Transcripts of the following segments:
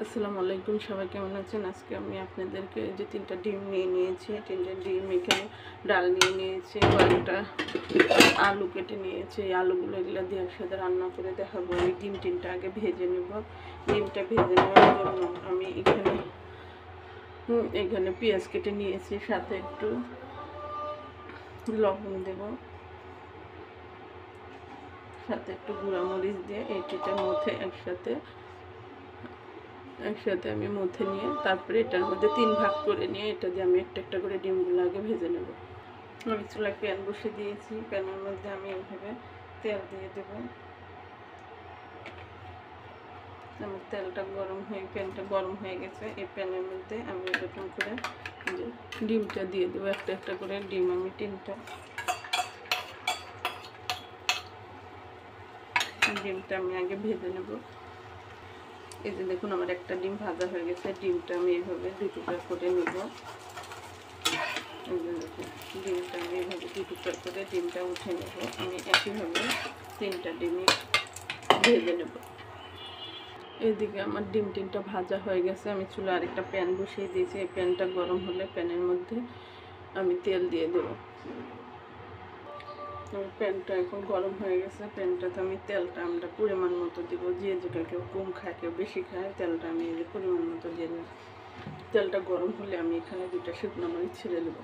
আসসালামু আলাইকুম, সবাই কেমন আছেন? আজকে আমি আপনাদেরকে যে 3টা ডিম নিয়ে নিয়েছি, 3টা ডিম, এখানে ডাল নিয়ে নিয়েছি, কয়েকটা আলু কেটে নিয়েছি। এই আলুগুলো এগুলো দিয়ে একসাথে রান্না করে দেখাবো। আমি ডিমটা আগে ভেজে নেব। ডিমটা ভেজে নেওয়ার জন্য আমি এখানে পেঁয়াজ কেটে নিয়েছি, সাথে একটু লবণ দেব, সাথে একটু গুঁড়া মরিচ দিয়ে এইটার মধ্যে একসাথে আমি মথে নিয়ে তারপরে এটার মধ্যে 3 ভাগ করে নিয়ে এটা দিয়ে আমি একটা একটা করে ডিমগুলো আগে ভেজে নেব। আমি চুলায় প্যান বসে দিয়েছি, প্যানের মধ্যে আমি এইভাবে তেল দিয়ে দেব। আমার প্যানটা গরম হয়ে গেছে। এই প্যানের মধ্যে আমি এরকম করে ডিমটা দিয়ে দেবো, একটা একটা করে ডিম আমি 3টা ডিমটা আমি আগে ভেজে নেব। এই যে দেখুন, আমার একটা ডিম ভাজা হয়ে গেছে। ডিমটা আমি এইভাবে 2 টুকরা করে নেব। ডিমটা আমি এইভাবে 2 টুকরা করে ডিমটা উঠে নেব। আমি একইভাবে 3টা ডিমই ভেজে নেব। এদিকে আমার ডিমটা ভাজা হয়ে গেছে। আমি চুলা আরেকটা প্যান বসিয়ে দিয়েছি। এই প্যানটা গরম হলে প্যানের মধ্যে আমি তেল দিয়ে দেব। প্যানটা এখন গরম হয়ে গেছে। প্যানটাতে আমি তেলটা আমরা পরিমাণ মতো দেবো। যেটা কেউ কম খায়, কেউ বেশি খায়, তেলটা আমি এই যে পরিমাণ মতো দিয়ে দেবো। তেলটা গরম হলে আমি এখানে 2টা শুকনো মরিচ ছেড়ে দেবো।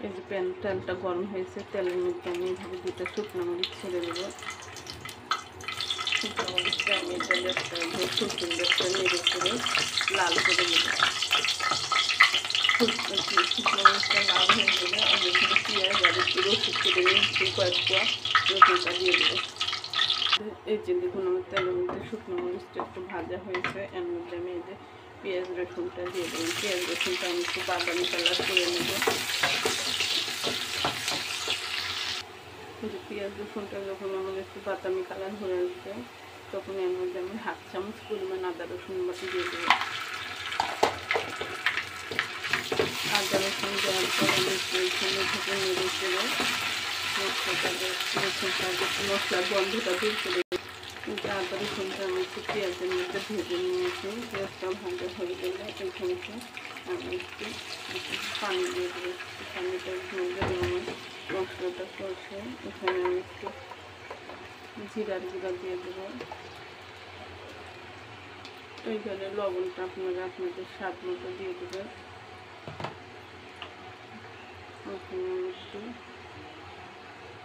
এই যে তেলটা গরম হয়েছে, তেলের মধ্যে আমি এইভাবে 2টা শুকনো মরিচ ছেড়ে দেবো। শুকনো মরিচটা আমি এটা খুব সুন্দর করে নেড়ে করে লাল করে দেবো। শুকনো মরিচটা লাল হয়ে গেলে আমি এখানে পেঁয়াজ আর একটু রসুন কেটে নিয়েছি, কয়েকটা রসুনটা দিয়ে দেবো। এই যে দেখুন, আমার তেলের মধ্যে শুকনো মরিচটা একটু ভাজা হয়েছে। এর মধ্যে আমি এই যে পেঁয়াজ রসুনটা দিয়ে দেবো। পেঁয়াজ রসুনটা আমি একটু বাদামি কালার করে নেব। পেঁয়াজ রসুনটা যখন আমার একটু বাদামি কালার হয়ে আসবে, তখন এর মধ্যে আমি 1/2 চামচ পরিমাণ আদা রসুন বাটি দিয়ে দেবো। আদা রসুন দেওয়ার পর আমি এখানে থেকে নেড়ে চেড়ে মশলার গন্ধটা দূর করে আদা রসুনটা আমি একটু পেঁয়াজের মধ্যে ভেজে নিয়েছি। পেঁয়াজটা ভাজা হয়ে গেলে এখানটা আমি একটু পানি দিয়ে দেবো। পানিটার মধ্যে আমার মশলাটা কষে এখানে আমি একটু জিরার গুঁড়া দিয়ে দেবো। এইখানে লবণটা আপনারা আপনাদের স্বাদ মতো দিয়ে দেবেন। ওখানে আমি একটু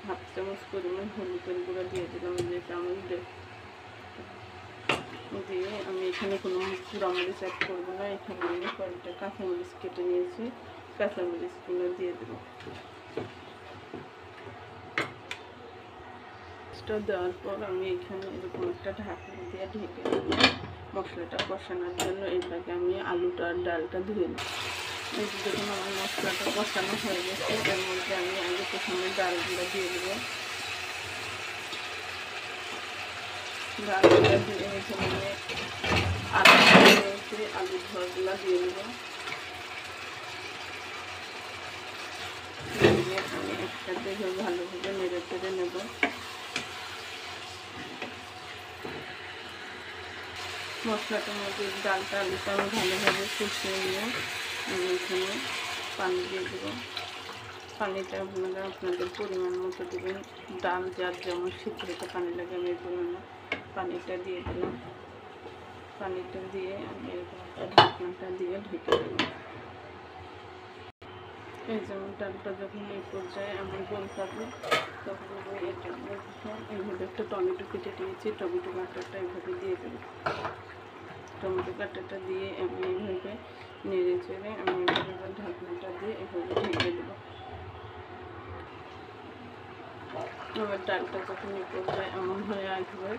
1/2 চামচ পরিমাণ হলুদের গুঁড়া দিয়ে দিলাম, 2 চামচ দিয়ে আমি এখানে কোনো পোড়ামরিচ অ্যাড করবো না। এখানে আমি কয়েকটা কাঁচামরিচ কেটে নিয়েছি, কাঁচামরিচগুলো দিয়ে দেবো। দেওয়ার পর আমি এখানে এরকম একটা ঢাকনা দিয়ে ঢেকে দেবো মশলাটা কষানোর জন্য। এইভাবে আমি আলুটা আর ডালটা ধুয়ে নেব। এই যে দেখুন, আমার মশলাটা কষানো হয়ে গেছে। এর মধ্যে আমি আগে প্রথমে ডালগুলো দিয়ে দেবো। ডালগুলো দিয়ে এখানে আলুর ঝোলগুলো দিয়ে দেবো। আমি একসাথে ভালোভাবে নেড়ে চেড়ে নেব। মশলাটার মধ্যে ডালটা আলুটা আমি ভালোভাবে কষিয়ে নিয়ে আমি এখানে পানি দিয়ে দেবো। পানিটা আপনারা আপনাদের পরিমাণ মতো দেবেন। ডাল যার যেমন সিদ্ধ হতে পানি লাগে, আমি এই পরিমাণে পানিটা দিয়ে দিলাম। পানিটা দিয়ে আমি এরকম ঢাকনাটা দিয়ে ঢেকে দেবো। এই যেমন ডালটা যখন এই পর্যায়ে আমার বল থাকবে, তখন আমি এটার মধ্যে এইভাবে একটা টমেটো কেটে দিয়েছি। টমেটো কাঁটাটা এইভাবে দিয়ে দেবো। টমেটো কাঁটাটা দিয়ে আমি এইভাবে নেড়ে চেড়ে আমি এইভাবে ঢাকনাটা দিয়ে এইভাবে ঢেকে দেবো। আমার ডালটা যখন এই পর্যায়ে এমন হয়ে আসবে,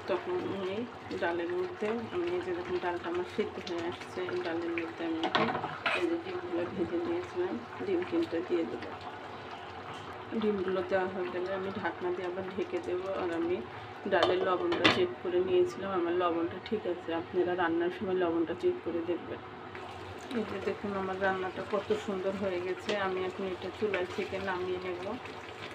তখন আমি ডালের মধ্যে আমি এই যে দেখুন ডালটা আমার সিদ্ধ হয়ে আসছে। এই ডালের মধ্যে আমি এই যে ডিমগুলো ভেজে নিয়েছিলাম, ডিম 3টা দিয়ে দেবো। ডিমগুলো দেওয়া হয়ে গেলে আমি ঢাকনা দিয়ে আবার ঢেকে দেবো। আর আমি ডালের লবণটা চেক করে নিয়েছিলাম, আমার লবণটা ঠিক আছে। আপনারা রান্নার সময় লবণটা চেক করে দেখবেন। এই যে দেখুন আমার রান্নাটা কত সুন্দর হয়ে গেছে। আমি এখন এটা চুলায় থেকে নামিয়ে নেব।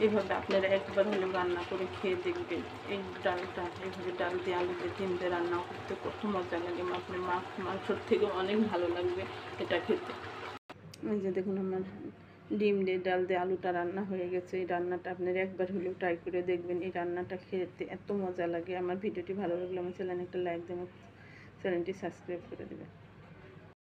এভাবে আপনারা একবার হলেও রান্না করে খেয়ে দেখবেন। এই ডালটা এইভাবে ডাল দিয়ে আলু দিয়ে ডিম দিয়ে রান্না করতে কত মজা লাগে। আপনার মাংসর থেকে অনেক ভালো লাগবে এটা খেতে। এই যে দেখুন আমার ডিম দিয়ে ডাল দিয়ে আলুটা রান্না হয়ে গেছে। এই রান্নাটা আপনারা একবার হলেও ট্রাই করে দেখবেন। এই রান্নাটা খেতে এত মজা লাগে। আমার ভিডিওটি ভালো লাগলে আমার চ্যানেলে একটা লাইক দেবেন, চ্যানেলটি সাবস্ক্রাইব করে দেবেন।